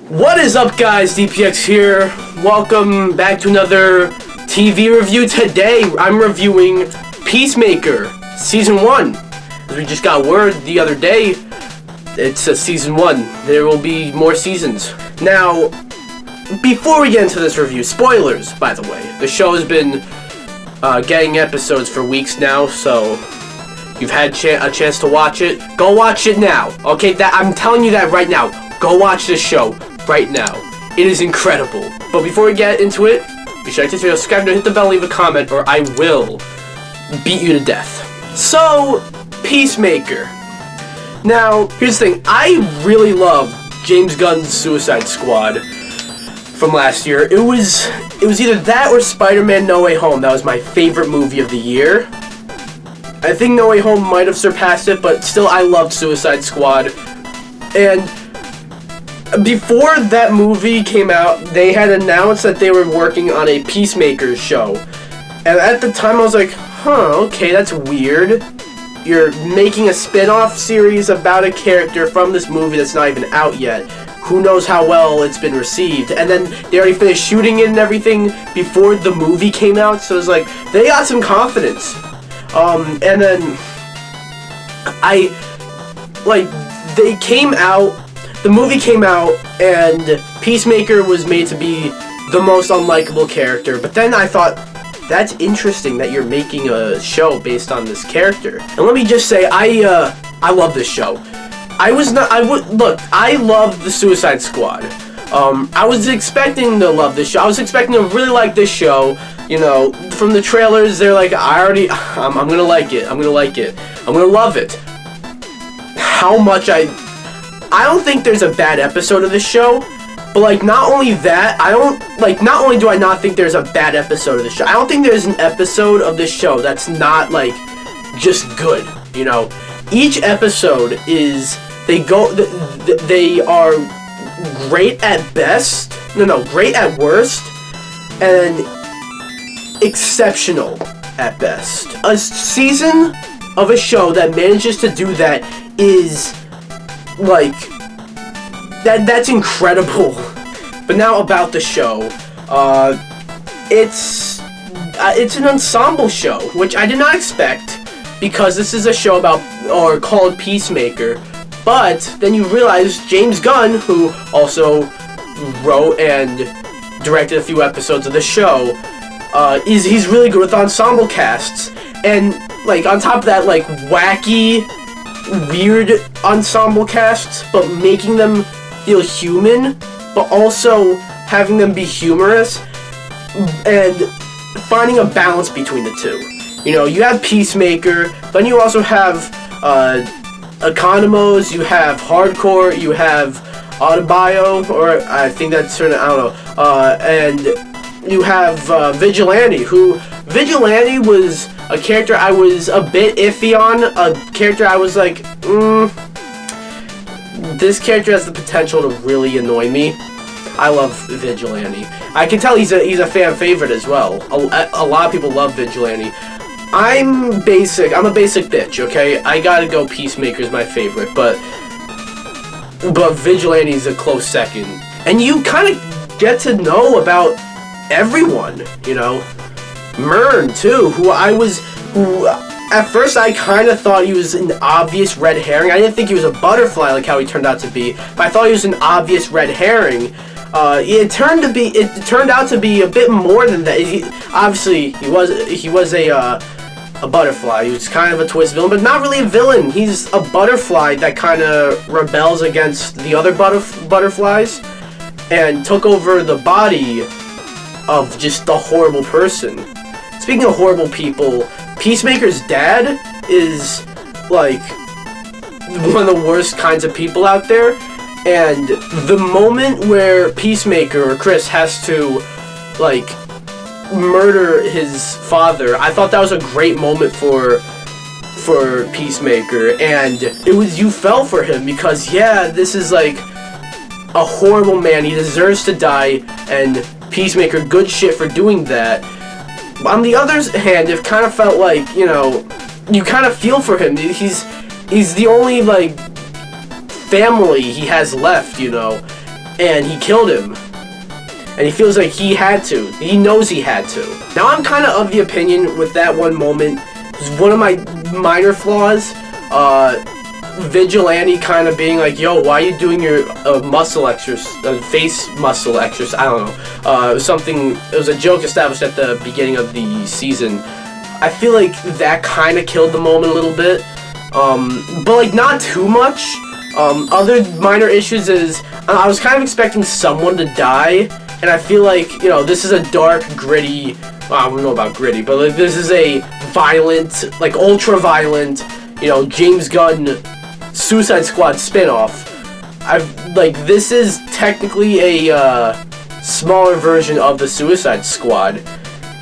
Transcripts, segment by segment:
What is up, guys? DPX here. Welcome back to another TV review. Today, I'm reviewing Peacemaker, Season 1. As we just got word the other day, it's a Season 1. There will be more seasons. Now, before we get into this review, spoilers, by the way. The show has been getting episodes for weeks now, so you've had a chance to watch it. Go watch it now, okay? I'm telling you that right now. Go watch this show right now. It is incredible. But before we get into it, be sure to hit the video, subscribe, and hit the bell, leave a comment, or I will beat you to death. So, Peacemaker. Now, here's the thing. I really love James Gunn's Suicide Squad from last year. It was either that or Spider-Man No Way Home. That was my favorite movie of the year. I think No Way Home might have surpassed it, but still, I loved Suicide Squad. And before that movie came out, they had announced that they were working on a Peacemaker show. And at the time, I was like, okay, that's weird. You're making a spin-off series about a character from this movie that's not even out yet. Who knows how well it's been received. And then they already finished shooting it and everything before the movie came out, so it's like, they got some confidence. And then they came out. The movie came out, and Peacemaker was made to be the most unlikable character. But then I thought, that's interesting that you're making a show based on this character. And let me just say, I love this show. I love the Suicide Squad. I was expecting to love this show. I was expecting to really like this show. You know, from the trailers, they're like, I'm gonna like it. I'm gonna like it. I'm gonna love it. How much I don't think there's a bad episode of this show, but not only that, not only do I not think there's a bad episode of this show, I don't think there's an episode of this show that's not just good, you know. Each episode is, they are great at best, great at worst, and exceptional at best. A season of a show that manages to do that is that's incredible. But now about the show, it's an ensemble show, which I did not expect, because this is a show called Peacemaker. But then you realize James Gunn, who also wrote and directed a few episodes of the show, he's really good with ensemble casts, and on top of that, wacky, weird ensemble casts, but making them feel human, but also having them be humorous, and finding a balance between the two. You know, you have Peacemaker, then you also have Economos, you have Hardcore, you have Autobio, or I think that's certain, I don't know, and you have Vigilante, Vigilante was a character I was a bit iffy on, a character I was like, this character has the potential to really annoy me. I love Vigilante. I can tell he's a fan favorite as well. A lot of people love Vigilante. I'm a basic bitch, okay? I gotta go Peacemaker's my favorite, but Vigilante's a close second. And you kind of get to know about everyone, you know? Mern, too, who at first I kind of thought he was an obvious red herring. I didn't think he was a butterfly like how he turned out to be, but I thought he was an obvious red herring. It turned out to be a bit more than that. Obviously, he was a butterfly. He was kind of a twist villain, but not really a villain. He's a butterfly that kind of rebels against the other butterflies and took over the body of just a horrible person. Speaking of horrible people, Peacemaker's dad is one of the worst kinds of people out there, and the moment where Peacemaker or Chris has to murder his father, I thought that was a great moment for Peacemaker, and you fell for him, because this is a horrible man. He deserves to die, and Peacemaker, good shit for doing that. On the other hand, it kind of felt you kind of feel for him. He's the only family he has left, you know. and he killed him. And he feels like he had to. He knows he had to. Now, I'm kind of the opinion with that one moment, one of my minor flaws, Vigilante kind of being like, yo, why are you doing your muscle exercise, face muscle exercise? I don't know. It was a joke established at the beginning of the season. I feel like that kind of killed the moment a little bit. But like not too much. Other minor issues is, I was kind of expecting someone to die. And I feel like, you know, this is a dark, gritty, well, I don't know about gritty, but like this is a violent, like ultra-violent, you know, James Gunn Suicide Squad spin-off. This is technically a smaller version of the Suicide Squad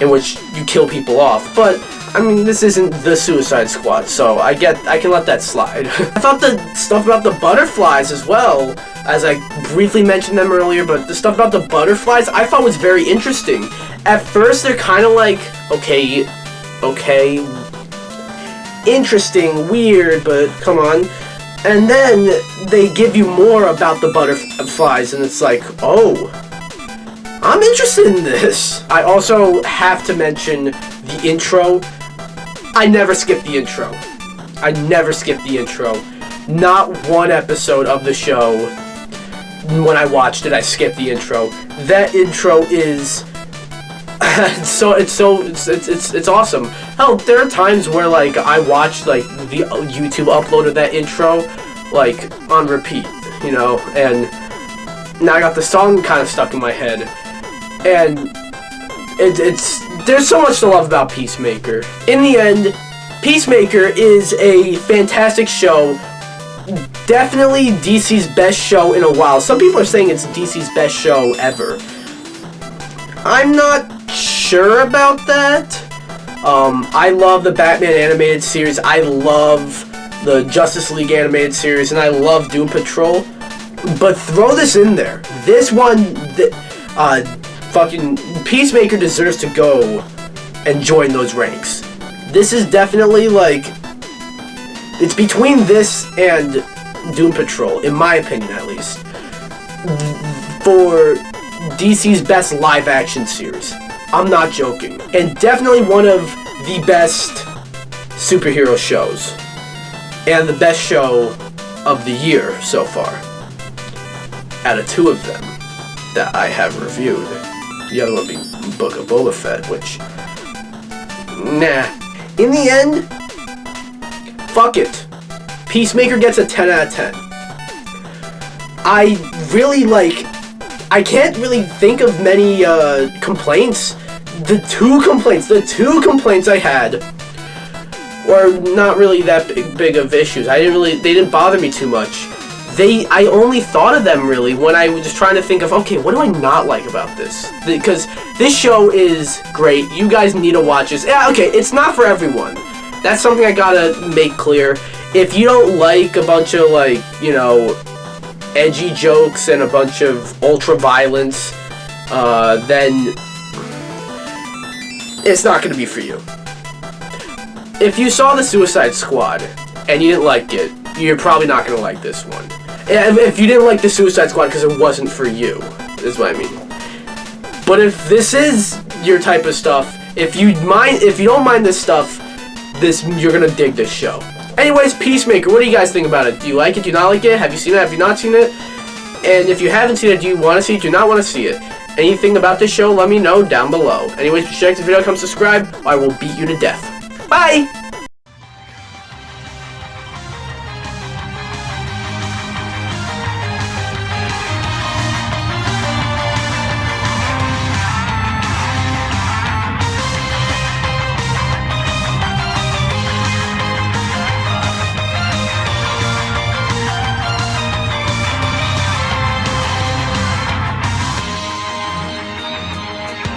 in which you kill people off. But, I mean, this isn't the Suicide Squad, so I can let that slide. I thought the stuff about the butterflies as well, as I briefly mentioned them earlier, but the stuff about the butterflies I thought was very interesting. At first, they're kind of like, okay, interesting, weird, but come on. And then they give you more about the butterflies, and it's like, oh, I'm interested in this. I also have to mention the intro. I never skip the intro. Not one episode of the show, when I watched it, I skipped the intro. That intro is it's awesome. Hell, there are times where like I watched like the YouTube upload of that intro like on repeat, you know, and now I got the song kind of stuck in my head, and there's so much to love about Peacemaker. In the end, Peacemaker is a fantastic show. Definitely DC's best show in a while. Some people are saying it's DC's best show ever. I'm not sure about that. I love the Batman animated series. I love the Justice League animated series, and I love Doom Patrol. But throw this in there. This one, fucking Peacemaker deserves to go and join those ranks. This is definitely like, it's between this and Doom Patrol, in my opinion at least, for DC's best live-action series. I'm not joking. And definitely one of the best superhero shows. And the best show of the year so far. Out of two of them that I have reviewed. The other one being Book of Boba Fett, which, nah. In the end, fuck it. Peacemaker gets a 10 out of 10. I can't really think of many complaints. The two complaints I had were not really that big of issues. They didn't bother me too much. I only thought of them really when I was just trying to think of, okay, what do I not like about this? Because this show is great. You guys need to watch this. Yeah, okay, it's not for everyone. That's something I gotta make clear. If you don't like a bunch of, like, you know, edgy jokes and a bunch of ultra violence, then it's not gonna be for you. If you saw the Suicide Squad and you didn't like it, you're probably not gonna like this one. If you didn't like the Suicide Squad because it wasn't for you, is what I mean. But if this is your type of stuff, if you don't mind this stuff, you're gonna dig this show. Anyways, Peacemaker, what do you guys think about it? Do you like it? Do you not like it? Have you seen it? Have you not seen it? And if you haven't seen it, do you want to see it? Do you not want to see it? Anything about this show, let me know down below. Anyways, be sure to like the video, come subscribe, or I will beat you to death. Bye!